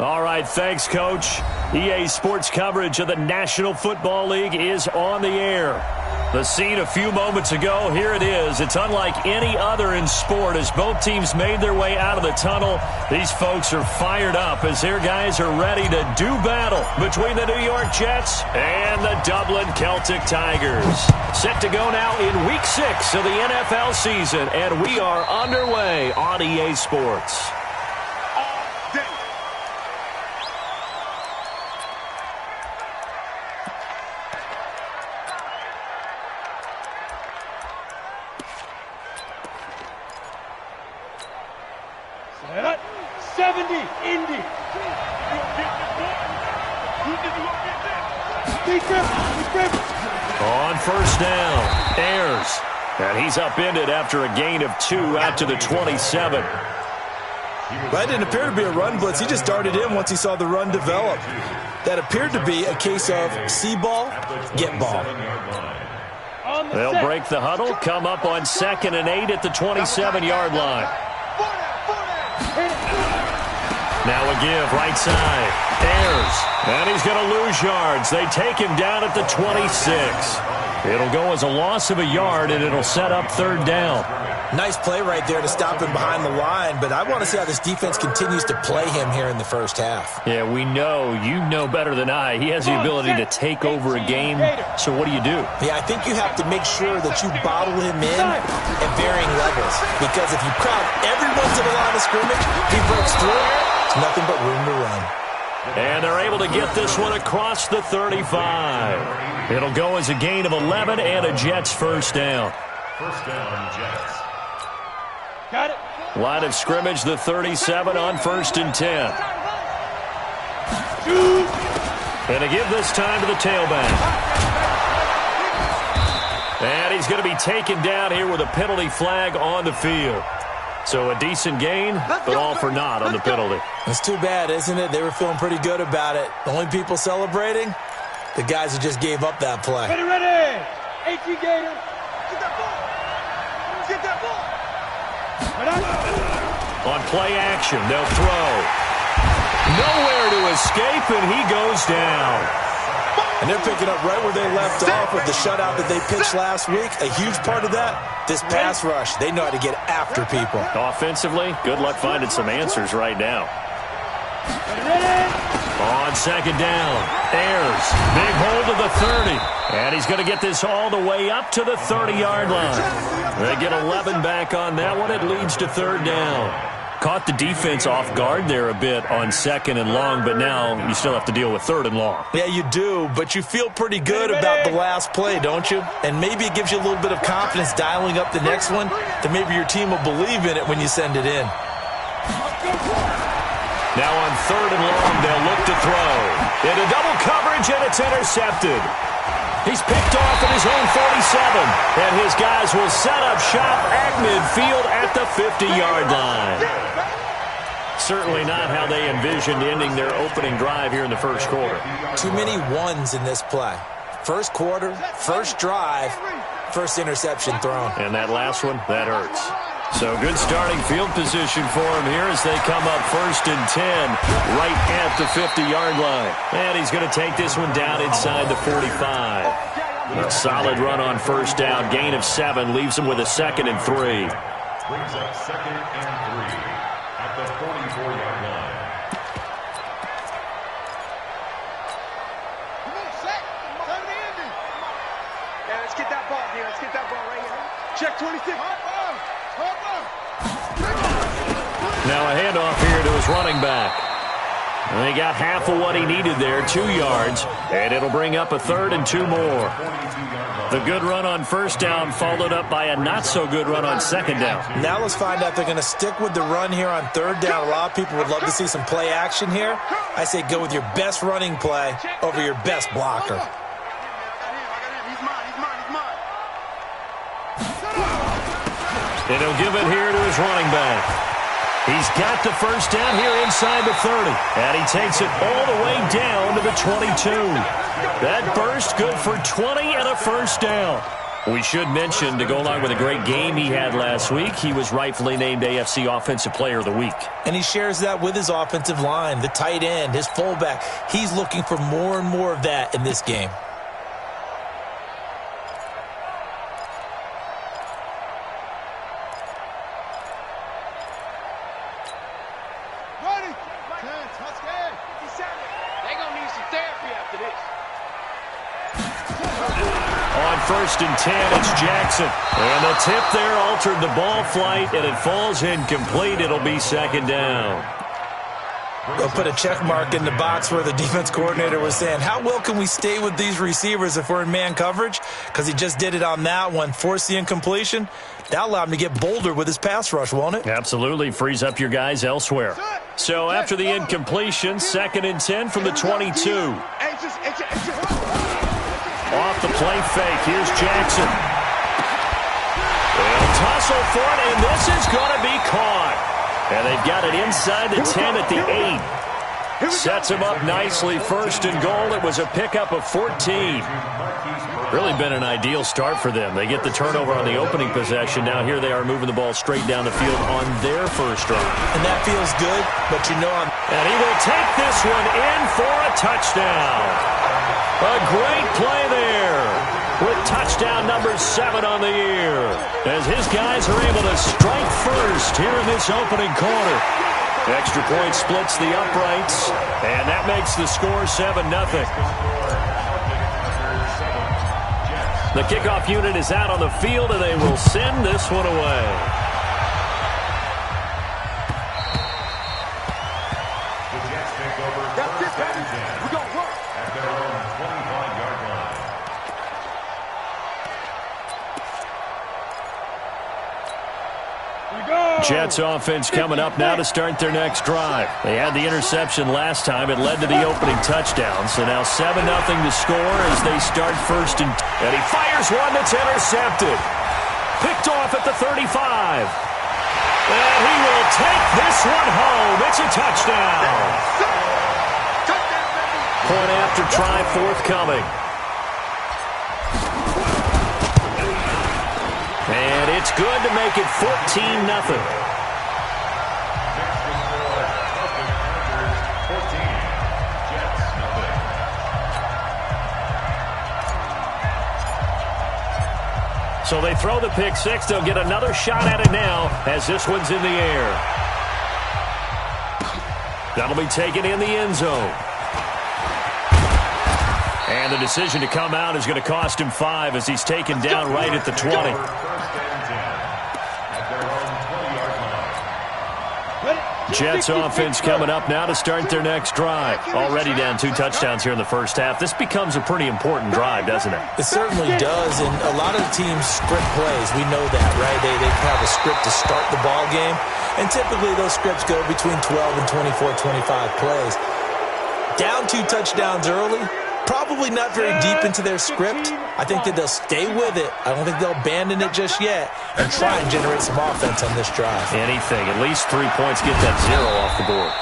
All right, thanks, Coach. EA Sports coverage of the National Football League is on the air. The scene a few moments ago, here it is. It's unlike any other in sport as both teams made their way out of the tunnel. These folks are fired up as their guys are ready to do battle between the New York Jets and the Dublin Celtic Tigers. Set to go now in Week 6 of the NFL season, and we are underway on EA Sports. On first down, Ayers. And he's upended after a gain of 2 out to the 27. That didn't appear to be a run blitz. He just darted in once he saw the run develop. That appeared to be a case of see ball, get ball. They'll break the huddle, come up on 2nd and 8 at the 27-yard line. Now a give, right side. Ayers. And he's going to lose yards. They take him down at the 26. It'll go as a loss of a yard, and it'll set up 3rd down. Nice play right there to stop him behind the line, but I want to see how this defense continues to play him here in the first half. Yeah, we know. You know better than I. He has the ability to take over a game. So what do you do? Yeah, I think you have to make sure that you bottle him in at varying levels, because if you crowd everyone to the line of scrimmage, he breaks through, there's nothing but room to run. And they're able to get this one across the 35. It'll go as a gain of 11 and a Jets first down. First down, Jets. Got it. Line of scrimmage, the 37 on 1st and 10. And to give this time to the tailback. And he's going to be taken down here with a penalty flag on the field. So a decent gain, but all for naught on the penalty. It's too bad, isn't it? They were feeling pretty good about it. The only people celebrating, the guys who just gave up that play. Ready. 18 Gator. Get that ball. Get that ball. On play action, they'll throw. Nowhere to escape, and he goes down. And they're picking up right where they left off with the shutout that they pitched last week. A huge part of that, this pass rush. They know how to get after people. Offensively, good luck finding some answers right now. On 2nd down, Ayers. Big hold of the 30. And he's going to get this all the way up to the 30-yard line. They get 11 back on that one. It leads to 3rd down. Caught the defense off guard there a bit on 2nd and long, but now you still have to deal with 3rd and long. Yeah, you do, but you feel pretty good about the last play, don't you? And maybe it gives you a little bit of confidence dialing up the next one, that maybe your team will believe in it when you send it in. Now on 3rd and long, they'll look to throw. Into double coverage, and it's intercepted. He's picked off at his own 47, and his guys will set up shop at midfield at the 50-yard line. Certainly not how they envisioned ending their opening drive here in the first quarter. Too many ones in this play. First quarter, first drive, first interception thrown. And that last one, that hurts. So good starting field position for him here as they come up 1st and 10 right at the 50-yard line. And he's going to take this one down inside the 45. A solid run on 1st down. Gain of 7 leaves him with a 2nd and 3. Brings up 2nd and 3 at the 44-yard line. Come on, Shaq. Time to end it. Yeah, let's get that ball here. Let's get that ball right here. Check 26. Now a handoff here to his running back. And he got half of what he needed there, 2 yards, and it'll bring up a 3rd and 2 more. The good run on 1st down followed up by a not-so-good run on 2nd down. Now let's find out if they're going to stick with the run here on 3rd down. A lot of people would love to see some play action here. I say go with your best running play over your best blocker. And he'll give it here to his running back. He's got the 1st down here inside the 30. And he takes it all the way down to the 22. That burst good for 20 and a 1st down. We should mention, to go along with a great game he had last week, he was rightfully named AFC Offensive Player of the Week. And he shares that with his offensive line, the tight end, his fullback. He's looking for more and more of that in this game. First and 10, it's Jackson. And the tip there altered the ball flight, and it falls incomplete. It'll be second down. They'll put a check mark in the box where the defense coordinator was saying, how well can we stay with these receivers if we're in man coverage? Because he just did it on that one, forced the incompletion. That allowed him to get bolder with his pass rush, won't it? Absolutely. Frees up your guys elsewhere. So after the incompletion, second and 10 from the 22. Off the play fake, here's Jackson. They'll tussle for it, and this is going to be caught. And they've got it inside the 10 at the 8. Sets him up nicely, first and goal. It was a pickup of 14. Really been an ideal start for them. They get the turnover on the opening possession. Now here they are moving the ball straight down the field on their first drive. And that feels good, but you know And he will take this one in for a touchdown. A great play there with touchdown number 7 on the year as his guys are able to strike first here in this opening quarter. Extra point splits the uprights, and that makes the score 7-0. The kickoff unit is out on the field, and they will send this one away. Jets offense coming up now to start their next drive. They had the interception last time. It led to the opening touchdown. So now 7-0 to score as they start first and he fires one that's intercepted. Picked off at the 35. And he will take this one home. It's a touchdown. Point after try forthcoming. And it's good to make it 14-0. So they throw the pick six. They'll get another shot at it now as this one's in the air. That'll be taken in the end zone. And the decision to come out is going to cost him 5 as he's taken down right at the 20. Jets offense coming up now to start their next drive. Already down 2 touchdowns here in the first half. This becomes a pretty important drive, doesn't it? It certainly does, and a lot of the teams script plays. We know that, right? They have a script to start the ball game, and typically those scripts go between 12 and 24, 25 plays. Down 2 touchdowns early, probably not very deep into their script. I think that they'll stay with it. I don't think they'll abandon it just yet and try and generate some offense on this drive. Anything. At least 3 points. Get that 0 off the board.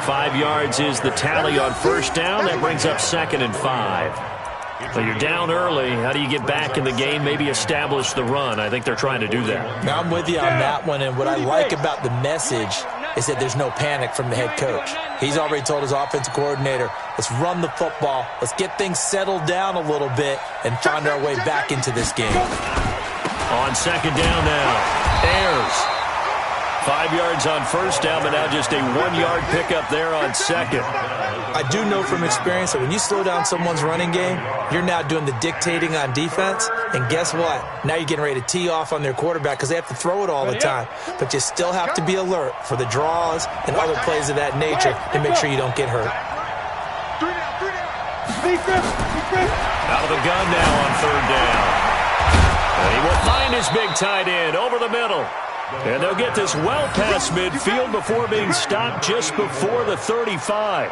5 yards is the tally on first down. That brings up second and 5. So you're down early. How do you get back in the game? Maybe establish the run. I think they're trying to do that. Now I'm with you on that one, and what I like about the message is that there's no panic from the head coach. He's already told his offensive coordinator, let's run the football, let's get things settled down a little bit and find our way back into this game. On second down now, Ayers. 5 yards on first down, but now just a 1-yard pickup there on second. I do know from experience that when you slow down someone's running game, you're now doing the dictating on defense. And guess what? Now you're getting ready to tee off on their quarterback because they have to throw it all the time. But you still have to be alert for the draws and other plays of that nature to make sure you don't get hurt. Out of the gun now on third down. And he will find his big tight end over the middle. And they'll get this well past midfield before being stopped just before the 35.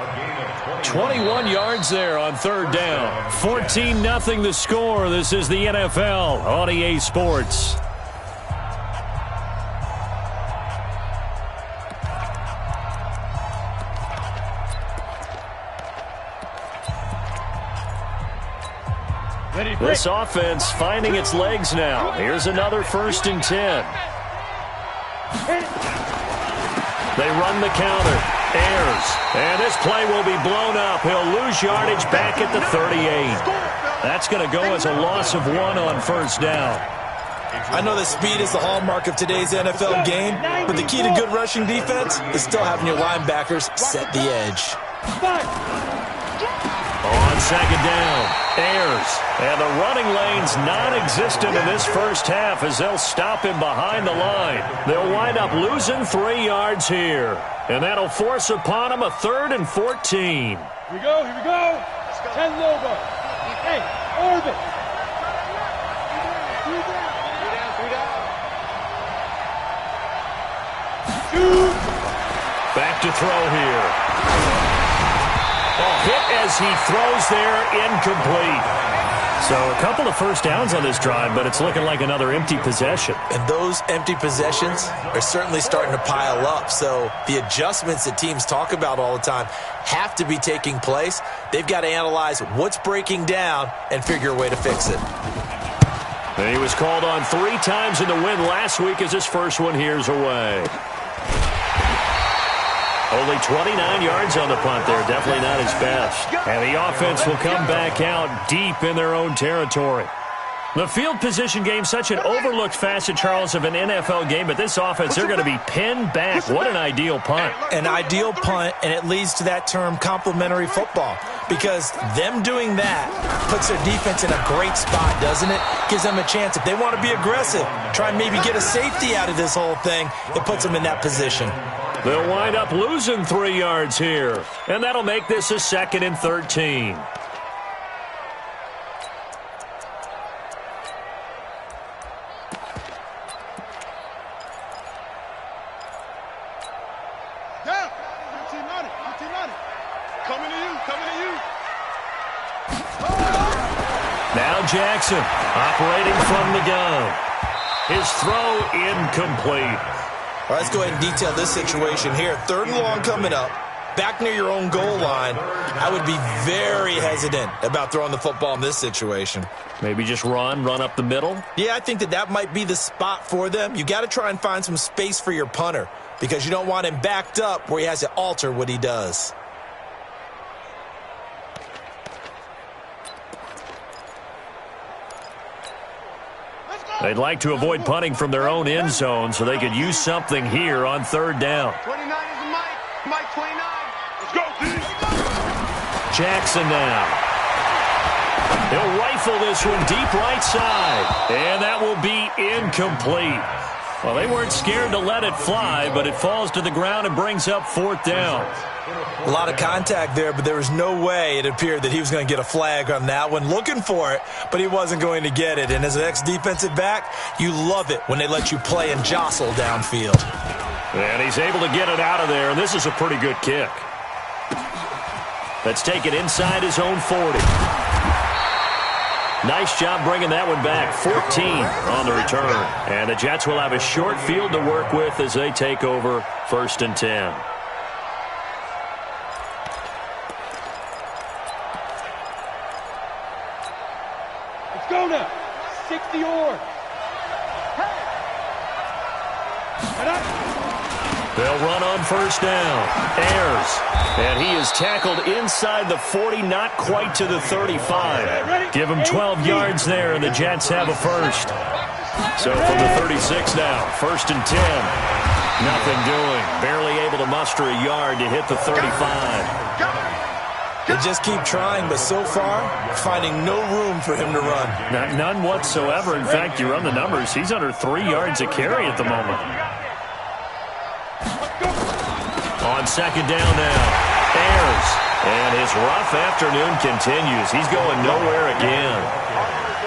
21 yards there on third down. 14-0 the score. This is the NFL on EA Sports. This offense finding its legs now. Here's another 1st and 10. They run the counter. Ayers. And this play will be blown up. He'll lose yardage back at the 38. That's going to go as a loss of 1 on 1st down. I know that speed is the hallmark of today's NFL game, but the key to good rushing defense is still having your linebackers set the edge. On 2nd down, Ayers. And the running lane's non-existent in this first half as they'll stop him behind the line. They'll wind up losing 3 yards here. And that'll force upon him a 3rd and 14. Here we go, here we go. 10 Lobo. Hey, Orbit. 3 down. Back to throw here. Hit as he throws there, incomplete. So a couple of 1st downs on this drive, but it's looking like another empty possession. And those empty possessions are certainly starting to pile up. So the adjustments that teams talk about all the time have to be taking place. They've got to analyze what's breaking down and figure a way to fix it. And he was called on 3 times in the win last week as his first one here's away. Only 29 yards on the punt there. Definitely not his best. And the offense will come back out deep in their own territory. The field position game, such an overlooked facet, Charles, of an NFL game, but this offense, they're going to be pinned back. What an ideal punt. An ideal punt, and it leads to that term complementary football, because them doing that puts their defense in a great spot, doesn't it? Gives them a chance. If they want to be aggressive, try and maybe get a safety out of this whole thing, it puts them in that position. They'll wind up losing 3 yards here, and that'll make this a 2nd and 13. Now Jackson operating from the gun. His throw incomplete. All right, let's go ahead and detail this situation here. 3rd and long coming up, back near your own goal line. I would be very hesitant about throwing the football in this situation. Maybe just run up the middle? Yeah, I think that might be the spot for them. You got to try and find some space for your punter because you don't want him backed up where he has to alter what he does. They'd like to avoid punting from their own end zone so they could use something here on 3rd down. 29 is the Mike. Mike 29. Let's go, D. Jackson now. He'll rifle this one deep right side. And that will be incomplete. Well, they weren't scared to let it fly, but it falls to the ground and brings up 4th down. A lot of contact there, but there was no way it appeared that he was going to get a flag on that one. Looking for it, but he wasn't going to get it. And as an ex-defensive back, you love it when they let you play and jostle downfield. And he's able to get it out of there, and this is a pretty good kick. Let's take it inside his own 40. Nice job bringing that one back. 14 on the return. And the Jets will have a short field to work with as they take over 1st and 10. Go now. 60 or. They'll run on 1st down. Ayers. And he is tackled inside the 40, not quite to the 35. Give him 12 yards there, and the Jets have a 1st. So from the 36 now, 1st and 10. Nothing doing. Barely able to muster a yard to hit the 35. They just keep trying, but so far, finding no room for him to run. None whatsoever. In fact, you run the numbers. He's under 3 yards a carry at the moment. On 2nd down now, Ayers. And his rough afternoon continues. He's going nowhere again.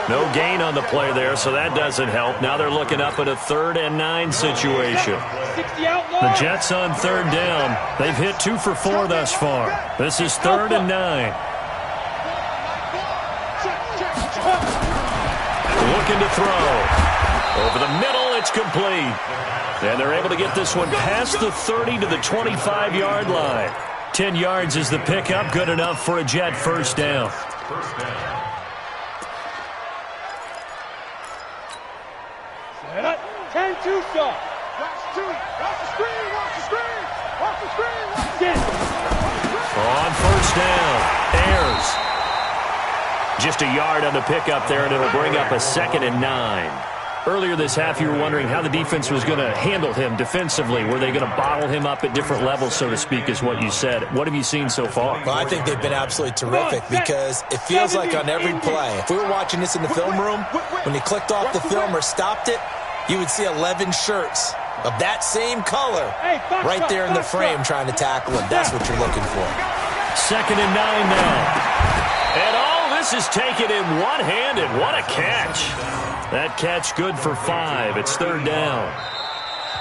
No gain on the play there, so that doesn't help. Now they're looking up at a 3rd and 9 situation. The Jets on 3rd down. They've hit 2 for 4 thus far. This is 3rd and 9. Looking to throw. Over the middle, it's complete. And they're able to get this one past the 30 to the 25-yard line. 10 yards is the pickup. Good enough for a Jet 1st down. 10 2 stop. Watch the screen. Watch the screen. Watch the screen. Watch the screen. Watch the screen. On first down, Ayers. Just a yard on the pickup there, and it'll bring up a 2nd and 9. Earlier this half, you were wondering how the defense was going to handle him defensively. Were they going to bottle him up at different levels, so to speak, is what you said. What have you seen so far? Well, I think they've been absolutely terrific because it feels like on every play, if we were watching this in the film room, when you clicked off the film or stopped it, you would see 11 shirts of that same color right there in the frame trying to tackle him. That's what you're looking for. 2nd and 9 now. And all this is taken in one-handed. What a catch. That catch good for 5. It's 3rd down.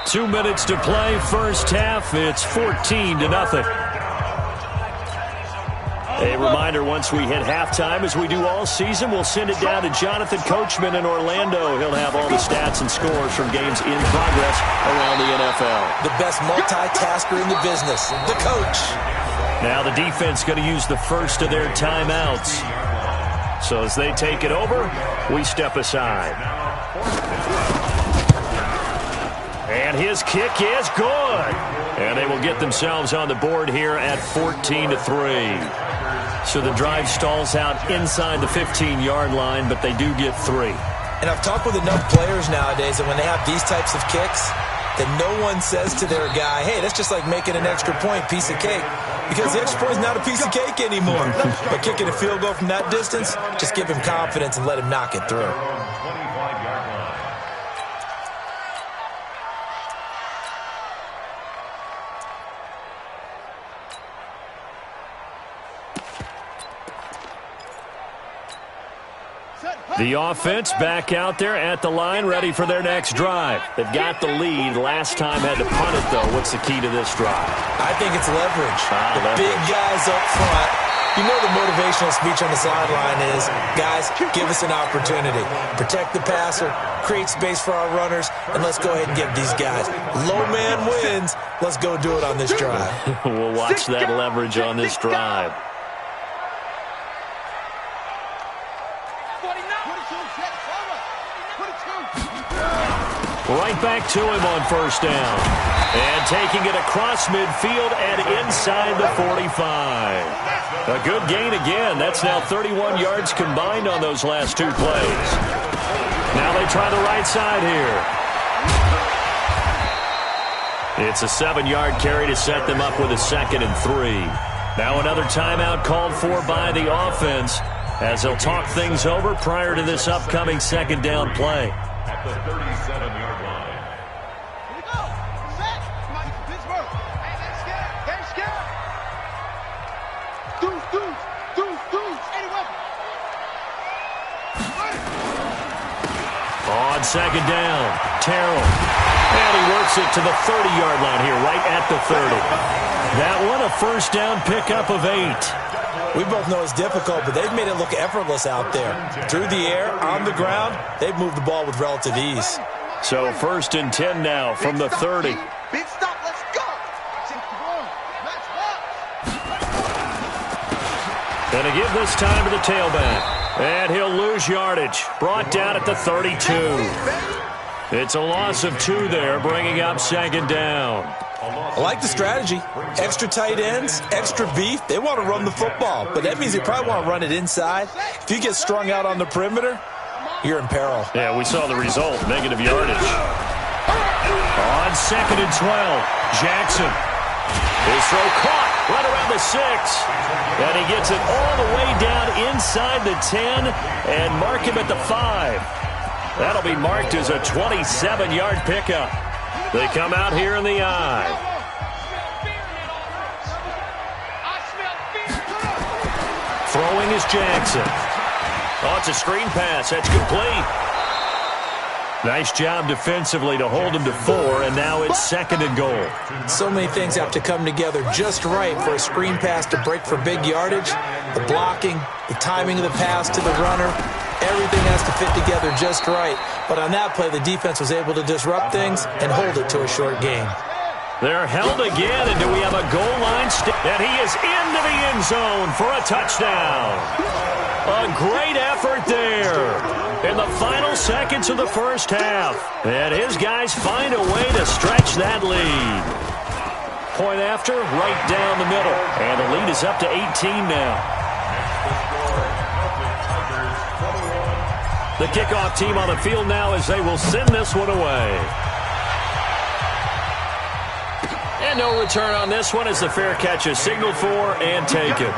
2 minutes to play, first half. It's 14-0. A reminder, once we hit halftime, as we do all season, we'll send it down to Jonathan Coachman in Orlando. He'll have all the stats and scores from games in progress around the NFL. The best multitasker in the business, the coach. Now the defense going to use the first of their timeouts. So as they take it over, we step aside. And his kick is good. And they will get themselves on the board here at 14-3. So the drive stalls out inside the 15-yard line, but they do get 3. And I've talked with enough players nowadays that when they have these types of kicks, that no one says to their guy, hey, that's just like making an extra point, piece of cake. Because the extra point is not a piece of cake anymore. But kicking a field goal from that distance, just give him confidence and let him knock it through. The offense back out there at the line, ready for their next drive. They've got the lead. Last time had to punt it, though. What's the key to this drive? I think it's leverage. Big guys up front. You know the motivational speech on the sideline is, guys, give us an opportunity. Protect the passer, create space for our runners, and let's go ahead and get these guys. Low man wins. Let's go do it on this drive. We'll watch that leverage on this drive. Right back to him on first down. And taking it across midfield and inside the 45. A good gain again. That's now 31 yards combined on those last 2 plays. Now they try the right side here. It's a 7-yard carry to set them up with a 2nd and 3. Now another timeout called for by the offense as they'll talk things over prior to this upcoming 2nd down play. At the 37-yard line. Here we go. Set. Pittsburgh. Hey, get scared. Get scared. Deuce. Any weapon. On 2nd down, Terrell. And he works it to the 30-yard line here, right at the 30. That one, a first down pickup of 8. We both know it's difficult, but they've made it look effortless out there. Through the air, on the ground, they've moved the ball with relative ease. So 1st and 10 now from the 30. Big stop. Let's go. Going to give this time to the tailback. And he'll lose yardage. Brought down at the 32. It's a loss of 2 there, bringing up 2nd down. I like the strategy. Extra tight ends, extra beef. They want to run the football, but that means they probably want to run it inside. If you get strung out on the perimeter, you're in peril. Yeah, we saw the result, negative yardage. On 2nd and 12, Jackson. His throw caught right around the 6. And he gets it all the way down inside the 10 and mark him at the 5. That'll be marked as a 27-yard pickup. They come out here in the I. Throwing is Jackson. Oh, it's a screen pass. That's complete. Nice job defensively to hold him to 4, and now it's 2nd and goal. So many things have to come together just right for a screen pass to break for big yardage. The blocking, the timing of the pass to the runner, everything has to fit together just right. But on that play, the defense was able to disrupt things and hold it to a short gain. They're held again, and do we have a goal line? And he is into the end zone for a touchdown. A great effort there in the final seconds of the first half. And his guys find a way to stretch that lead. Point after, right down the middle. And the lead is up to 18 now. The kickoff team on the field now as they will send this one away. And no return on this one as the fair catch is signaled for and taken.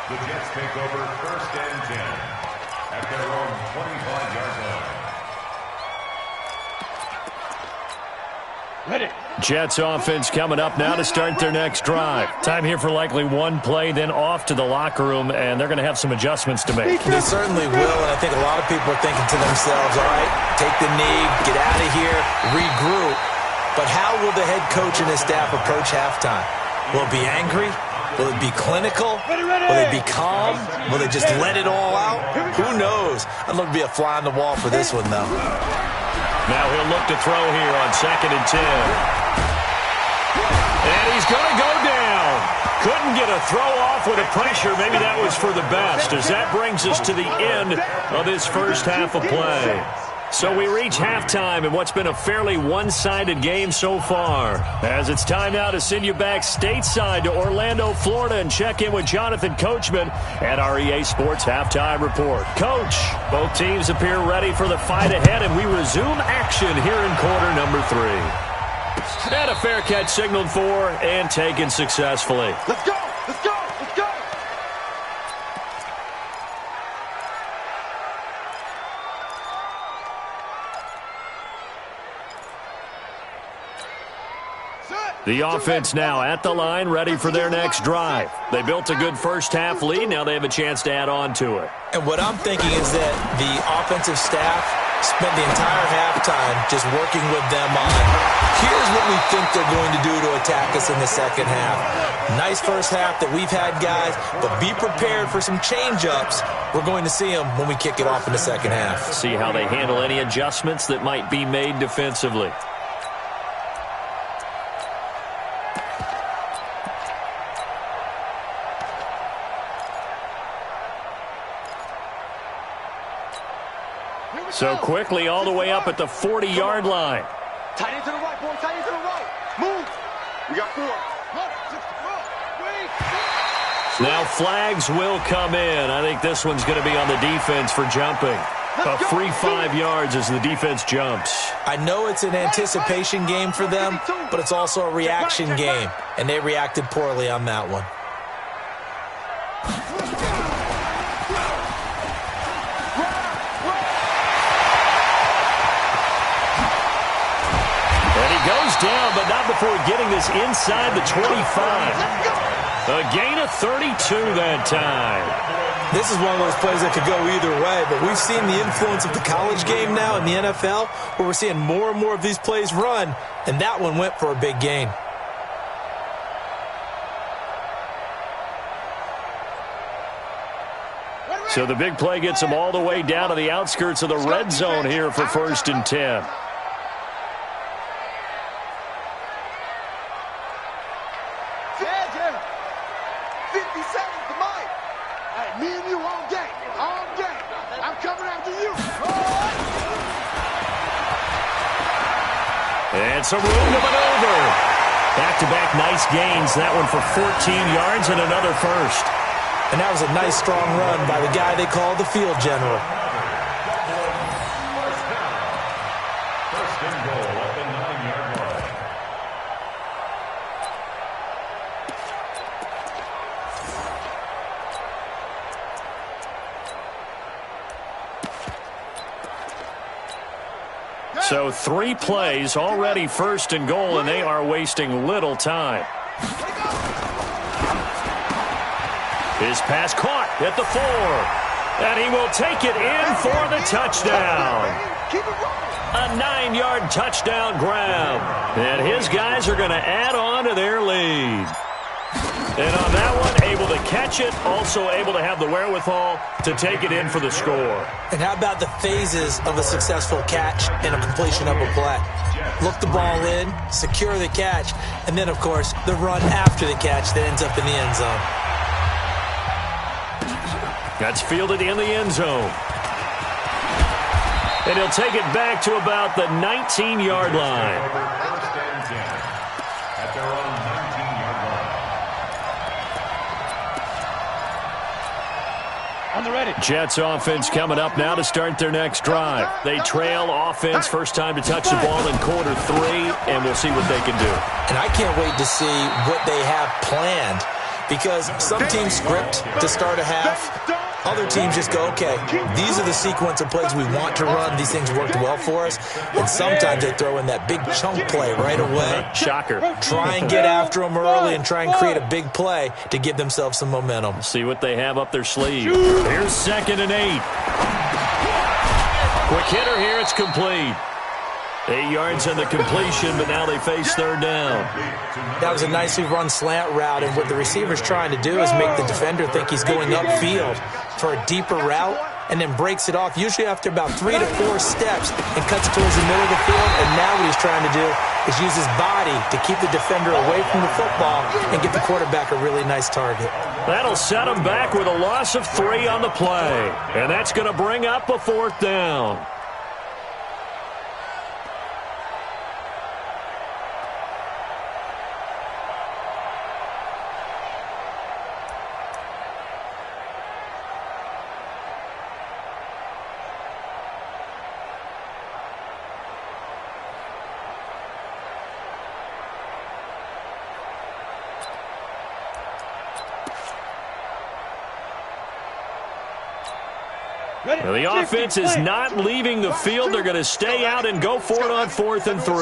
The Jets take over 1st and 10 at their own 25-yard line. Ready. Jets offense coming up now to start their next drive. Time here for likely one play, then off to the locker room, and they're going to have some adjustments to make. They certainly will, and I think a lot of people are thinking to themselves, all right, take the knee, get out of here, regroup. But how will the head coach and his staff approach halftime? Will it be angry? Will it be clinical? Will they be calm? Will they just let it all out? Who knows? I'd love to be a fly on the wall for this one, though. Now he'll look to throw here on 2nd and 10. And he's going to go down. Couldn't get a throw off with the pressure. Maybe that was for the best, as that brings us to the end of this first half of play. So we reach halftime in what's been a fairly one-sided game so far. As it's time now to send you back stateside to Orlando, Florida, and check in with Jonathan Coachman at our EA Sports Halftime Report. Coach, both teams appear ready for the fight ahead, and we resume action here in quarter number 3. And a fair catch signaled for and taken successfully. Let's go. Let's go. Let's go. The offense now at the line, ready for their next drive. They built a good first half lead. Now they have a chance to add on to it. And what I'm thinking is that the offensive staff spent the entire halftime just working with them on, here's what we think they're going to do to attack us in the second half. Nice first half that we've had, guys, but be prepared for some change-ups. We're going to see them when we kick it off in the second half. See how they handle any adjustments that might be made defensively. So quickly all the way up at the 40-yard line. Tight end to the right, boy. Tight end to the right. Move. We got 4. Now flags will come in. I think this one's going to be on the defense for jumping. A free 5 yards as the defense jumps. I know it's an anticipation game for them, but it's also a reaction game, and they reacted poorly on that one. Goes down, but not before getting this inside the 25. A gain of 32 that time. This is one of those plays that could go either way, but we've seen the influence of the college game now in the NFL, where we're seeing more and more of these plays run, and that one went for a big gain. So the big play gets them all the way down to the outskirts of the red zone here for 1st and 10. And some room to maneuver. Back-to-back nice gains. That one for 14 yards and another first. And that was a nice, strong run by the guy they call the field general. First and goal at the 9-yard line. So 3 plays already 1st and goal, and they are wasting little time. His pass caught at the 4. And he will take it in for the touchdown. A 9-yard touchdown grab. And his guys are going to add on to their lead. And on that one, able to catch catch it, also able to have the wherewithal to take it in for the score. And how about the phases of a successful catch and a completion of a play? Look the ball in, secure the catch, and then, of course, the run after the catch that ends up in the end zone. That's fielded in the end zone. And he'll take it back to about the 19-yard line. First and 10 at their own 19-yard line. On the ready. Jets offense coming up now to start their next drive. They trail offense, first time to touch the ball in quarter 3, and we'll see what they can do. And I can't wait to see what they have planned, because some teams script to start a half. Other teams just go, okay, these are the sequence of plays we want to run. These things worked well for us. And sometimes they throw in that big chunk play right away. Shocker. Try and get after them early and try and create a big play to give themselves some momentum. See what they have up their sleeve. Here's 2nd and 8. Quick hitter here. It's complete. 8 yards on the completion, but now they face 3rd down. That was a nicely run slant route, and what the receiver's trying to do is make the defender think he's going upfield for a deeper route, and then breaks it off, usually after about 3 to 4 steps, and cuts towards the middle of the field. And now what he's trying to do is use his body to keep the defender away from the football and get the quarterback a really nice target. That'll set him back with a loss of 3 on the play, and that's going to bring up a 4th down. Well, the offense is not leaving the field. They're going to stay out and go for it on 4th and 3.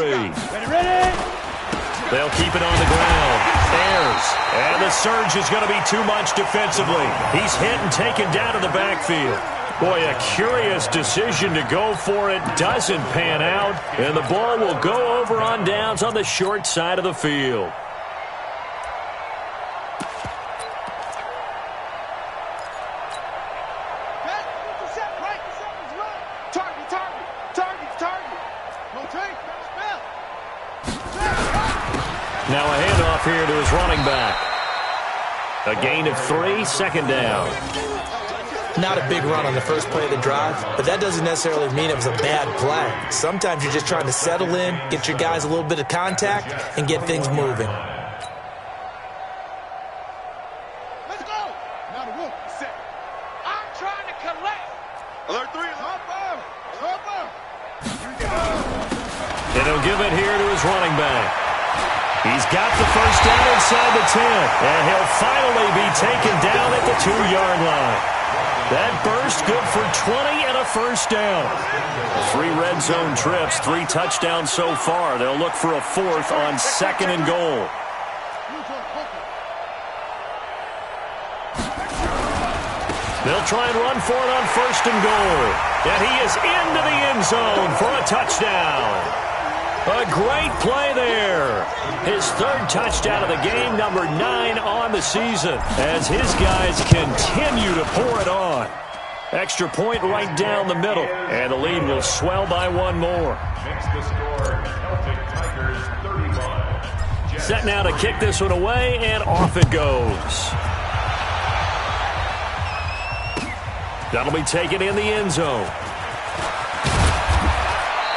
They'll keep it on the ground. Ayers. And the surge is going to be too much defensively. He's hit and taken down to the backfield. Boy, a curious decision to go for it. Doesn't pan out. And the ball will go over on downs on the short side of the field. Now a handoff here to his running back. A gain of 3, 2nd down. Not a big run on the first play of the drive, but that doesn't necessarily mean it was a bad play. Sometimes you're just trying to settle in, get your guys a little bit of contact, and get things moving. Let's go. Now the wolf is set. I'm trying to collect. Alert 3 is on fire. And he'll give it here to his running back. He's got the first down inside the 10, and he'll finally be taken down at the 2-yard line. That burst good for 20 and a first down. 3 red zone trips, 3 touchdowns so far. They'll look for a 4th on 2nd and goal. They'll try and run for it on 1st and goal. And he is into the end zone for a touchdown. A great play there. His 3rd touchdown of the game, number 9 on the season, as his guys continue to pour it on. Extra point right down the middle, and the lead will swell by 1 more. Makes the score Celtic Tigers 35. Set now to kick this one away, and off it goes. That'll be taken in the end zone.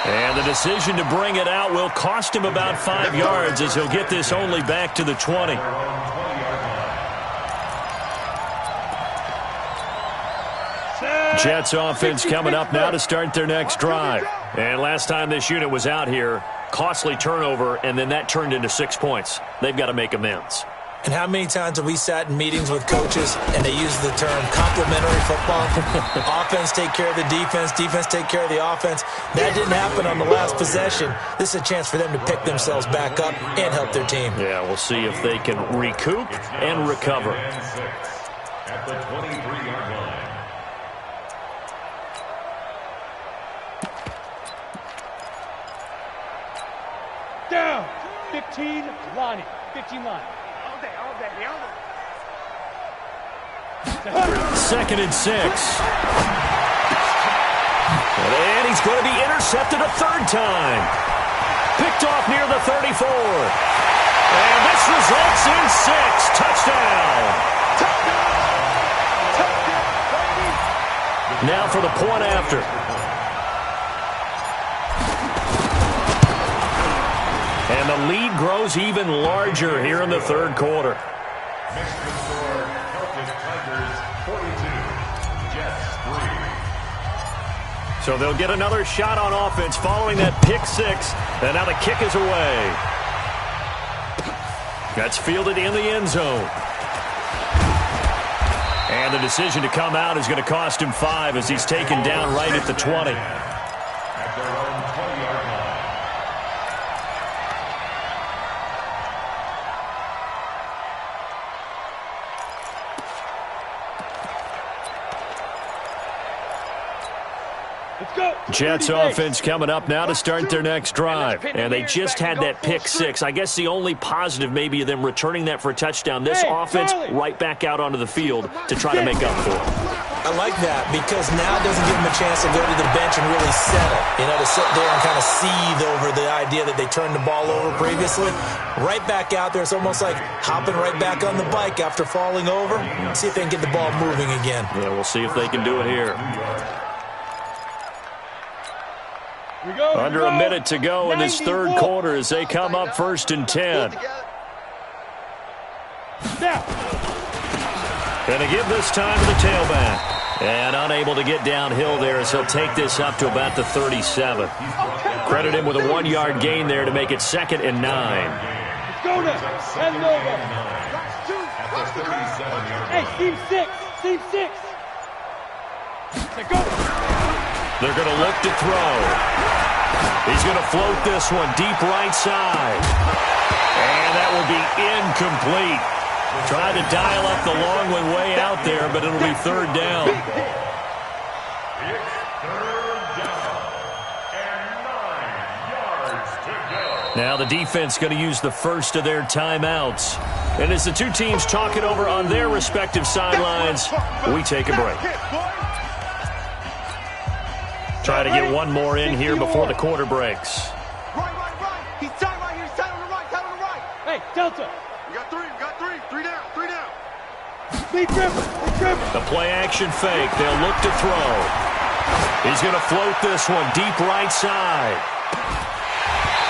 And the decision to bring it out will cost him about 5 yards, as he'll get this only back to the 20. Jets offense coming up now to start their next drive. And last time this unit was out here, costly turnover, and then that turned into 6 points. They've got to make amends. And how many times have we sat in meetings with coaches and they use the term complementary football? Offense take care of the defense, defense take care of the offense. That didn't happen on the last possession. This is a chance for them to pick themselves back up and help their team. Yeah, we'll see if they can recoup and recover. At the 23-yard line. Down. 15, Lonnie. 15 line. All day, all day. 2nd and 6. And he's going to be intercepted a third time. Picked off near the 34. And this results in 6. Touchdown. Now for the point after. And the lead grows even larger here in the third quarter. Michigan score, Celtic Tigers 42, Jets 3. So they'll get another shot on offense following that pick 6. And now the kick is away. That's fielded in the end zone. And the decision to come out is going to cost him 5 as he's taken down right at the 20. At their own 20-yard line. Jets offense coming up now to start their next drive. And they just had that pick 6. I guess the only positive maybe of them returning that for a touchdown. This offense right back out onto the field to try to make up for it. I like that because now it doesn't give them a chance to go to the bench and really settle. You know, to sit there and kind of seethe over the idea that they turned the ball over previously. Right back out there. It's almost like hopping right back on the bike after falling over. See if they can get the ball moving again. Yeah, we'll see if they can do it here. Under a minute to go in this third quarter as they come up 1st and 10. Going to give this time to the tailback. And unable to get downhill there as he'll take this up to about the 37. Credit him with a 1-yard gain there to make it 2nd and 9. Let's go now. Hand it over. Hey, team 6. Team 6. Let's go. They're going to look to throw. He's going to float this one deep right side. And that will be incomplete. Trying to dial up the long one way out there, but it'll be 3rd down. It's 3rd down and 9 yards to go. Now the defense going to use the first of their timeouts. And as the two teams talk it over on their respective sidelines, we take a break. Try to get one more in here before the quarter breaks. Right. He's tight right here. He's tight on the right. Tight on the right. Hey, Delta. We got 3. 3 down. 3 down. Big dribble. The play action fake. They'll look to throw. He's going to float this one deep right side.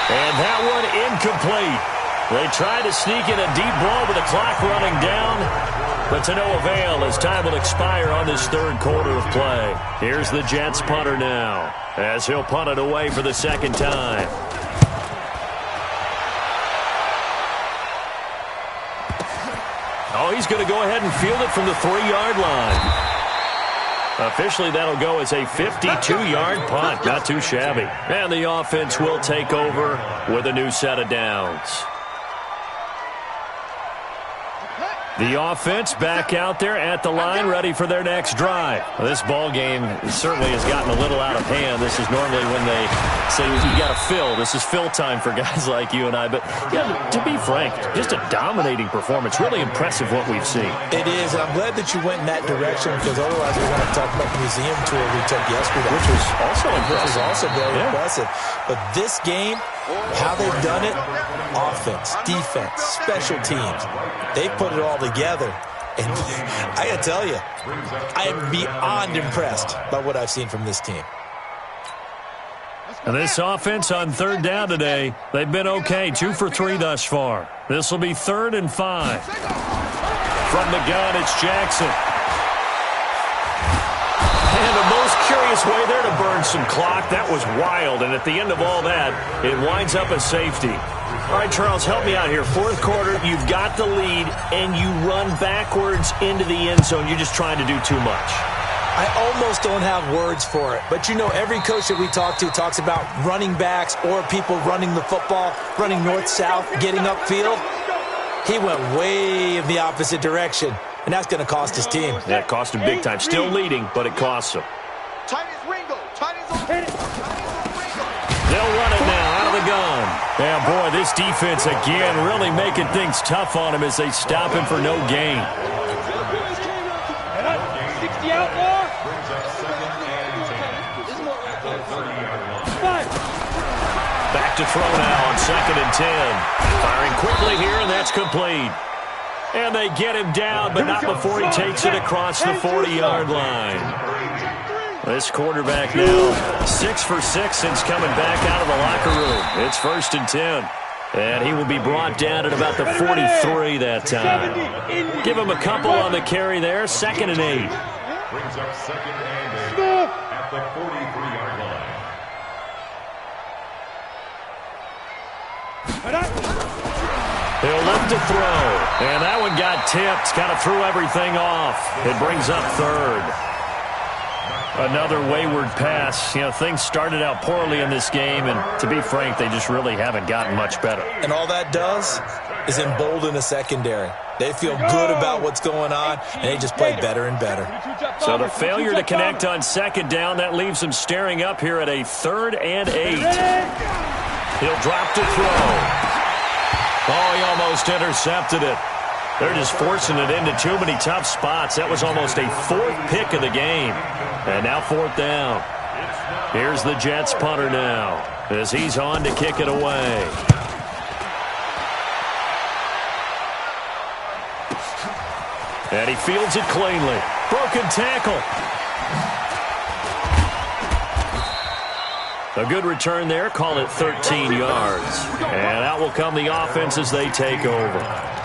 And that one incomplete. They try to sneak in a deep ball with the clock running down, but to no avail as time will expire on this third quarter of play. Here's the Jets punter now as he'll punt it away for the 2nd time. Oh, he's going to go ahead and field it from the 3-yard line. Officially, that'll go as a 52-yard punt. Not too shabby. And the offense will take over with a new set of downs. The offense back out there at the line, ready for their next drive. Well, this ball game certainly has gotten a little out of hand. This is normally when they say you got to fill. This is fill time for guys like you and I. But yeah, to be frank, just a dominating performance. Really impressive what we've seen. It is. I'm glad that you went in that direction because otherwise we're going to talk about the museum tour we took yesterday, which was also impressive. Which was also very impressive. But this game, how they've done it, offense, defense, special teams, they put it all together. And I got to tell you, I am beyond impressed by what I've seen from this team. And this offense on 3rd down today, they've been okay. 2 for 3 thus far. This will be 3rd and 5. From the gun, it's Jackson. And the most curious way there to burn some clock. That was wild. And at the end of all that, it winds up a safety. All right, Charles, help me out here. 4th quarter, you've got the lead, and you run backwards into the end zone. You're just trying to do too much. I almost don't have words for it. But, you know, every coach that we talk to talks about running backs or people running the football, running north-south, getting upfield. He went way in the opposite direction, and that's going to cost his team. Yeah, it cost him big time. Still leading, but it costs him. They'll run it now out of the gun. Yeah, boy, this defense again really making things tough on him as they stop him for no gain. throw now on 2nd and 10. Firing quickly here, and that's complete. And they get him down, but not before he takes it across the 40-yard line. This quarterback now 6 for 6 since coming back out of the locker room. It's 1st and 10. And he will be brought down at about the 43 that time. Give him a couple on the carry there. 2nd and 8. Brings up 2nd and 8 at the 43-yard line. He'll lift to throw. And that one got tipped. Kind of threw everything off. It brings up 3rd. Another wayward pass. You know, things started out poorly in this game, and to be frank, they just really haven't gotten much better. And all that does is embolden the secondary. They feel good about what's going on, and they just play better and better. So the failure to connect on 2nd down, that leaves him staring up here at a 3rd and 8. He'll drop to throw. Oh, he almost intercepted it. They're just forcing it into too many tough spots. That was almost a 4th pick of the game. And now 4th down. Here's the Jets punter now as he's on to kick it away. And he fields it cleanly. Broken tackle. A good return there. Call it 13 yards. And out will come the offense as they take over.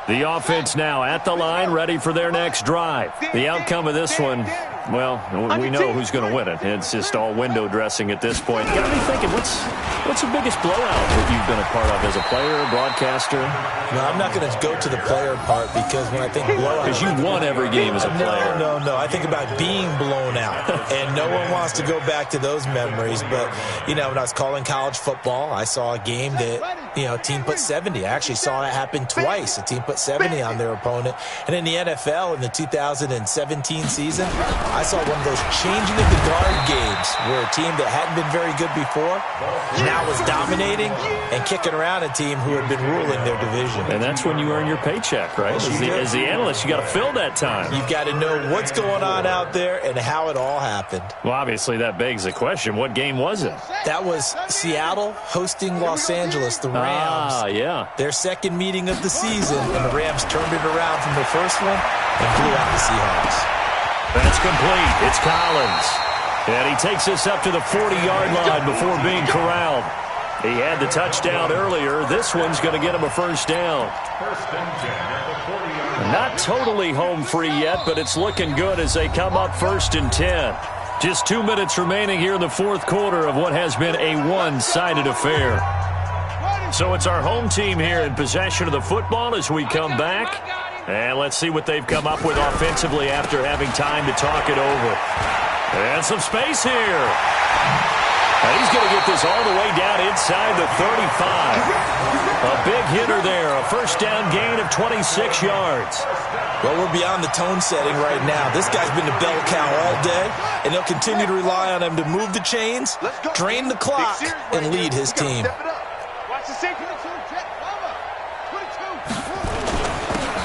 The offense now at the line, ready for their next drive. The outcome of this one, well, we know who's going to win it. It's just all window dressing at this point. Got me thinking, what's the biggest blowout that you've been a part of as a player, broadcaster? No, I'm not going to go to the player part because when I think blowout... Because you won every game as a player. No. I think about being blown out. And no one wants to go back to those memories. But, you know, when I was calling college football, I saw a game that, you know, a team put 70. I actually saw that happen twice. A team put 70 on their opponent. And in the NFL, in the 2017 season, I saw one of those changing of the guard games where a team that hadn't been very good before now was dominating and kicking around a team who had been ruling their division. And that's when you earn your paycheck, right? As the analyst, you got to fill that time. You've got to know what's going on out there and how it all happened. Well, obviously, that begs the question, what game was it? That was Seattle hosting Los Angeles, the Rams. Ah, yeah. Their second meeting of the season, and the Rams turned it around from their first one and blew out the Seahawks. That's complete. It's Collins. And he takes this up to the 40-yard line before being corralled. He had the touchdown earlier. This one's going to get him a 1st down. Not totally home free yet, but it's looking good as they come up 1st and 10. Just 2 minutes remaining here in the 4th quarter of what has been a one-sided affair. So it's our home team here in possession of the football as we come back. And let's see what they've come up with offensively after having time to talk it over. And some space here. And he's going to get this all the way down inside the 35. A big hitter there. A 1st down gain of 26 yards. Well, we're beyond the tone setting right now. This guy's been a bell cow all day, and they'll continue to rely on him to move the chains, drain the clock, and lead his team.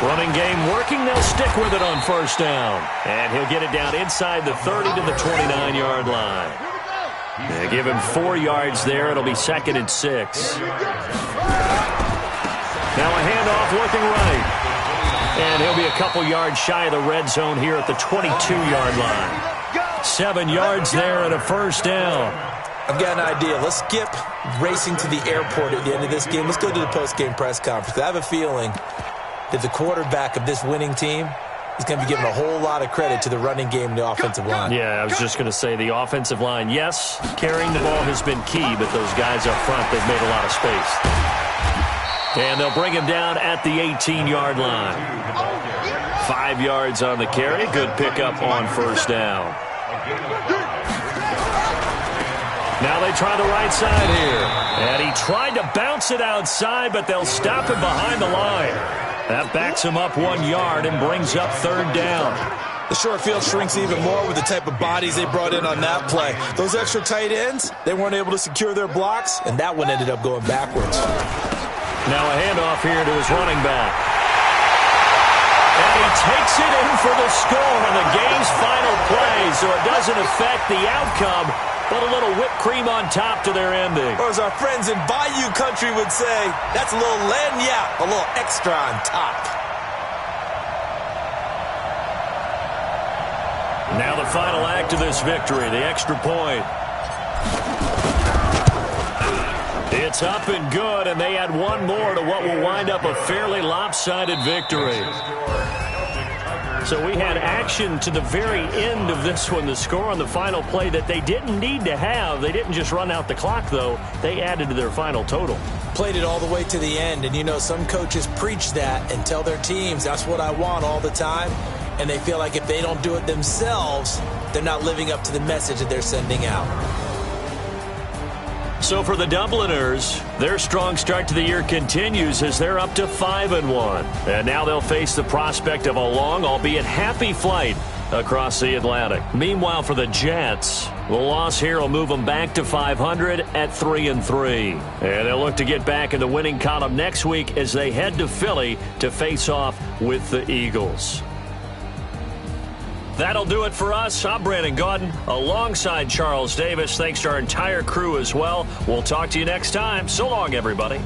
Running game working. They'll stick with it on 1st down. And he'll get it down inside the 30 to the 29-yard line. They give him 4 yards there. It'll be 2nd and 6. Now a handoff looking right. And he'll be a couple yards shy of the red zone here at the 22-yard line. 7 yards there and a 1st down. I've got an idea. Let's skip racing to the airport at the end of this game. Let's go to the post-game press conference. I have a feeling that the quarterback of this winning team is going to be giving a whole lot of credit to the running game and the offensive line. Yeah, I was just going to say the offensive line, yes, carrying the ball has been key, but those guys up front, they've made a lot of space. And they'll bring him down at the 18-yard line. 5 yards on the carry. Good pickup on 1st down. Now they try the right side here. And he tried to bounce it outside, but they'll stop him behind the line. That backs him up 1 yard and brings up 3rd down. The short field shrinks even more with the type of bodies they brought in on that play. Those extra tight ends, they weren't able to secure their blocks, and that one ended up going backwards. Now a handoff here to his running back. And he takes it in for the score on the game's final play, so it doesn't affect the outcome, but a little whipped cream on top to their ending. Or as our friends in Bayou Country would say, that's a little lagniappe, a little extra on top. Now the final act of this victory, the extra point. It's up and good, and they add one more to what will wind up a fairly lopsided victory. So we had action to the very end of this one, the score on the final play that they didn't need to have. They didn't just run out the clock, though. They added to their final total. Played it all the way to the end, and you know some coaches preach that and tell their teams that's what I want all the time, and they feel like if they don't do it themselves, they're not living up to the message that they're sending out. So for the Dubliners, their strong start to the year continues as they're up to 5-1. And now they'll face the prospect of a long, albeit happy flight across the Atlantic. Meanwhile, for the Jets, the loss here will move them back to 500 at 3-3. And they'll look to get back in the winning column next week as they head to Philly to face off with the Eagles. That'll do it for us. I'm Brandon Gaudin alongside Charles Davis. Thanks to our entire crew as well. We'll talk to you next time. So long, everybody.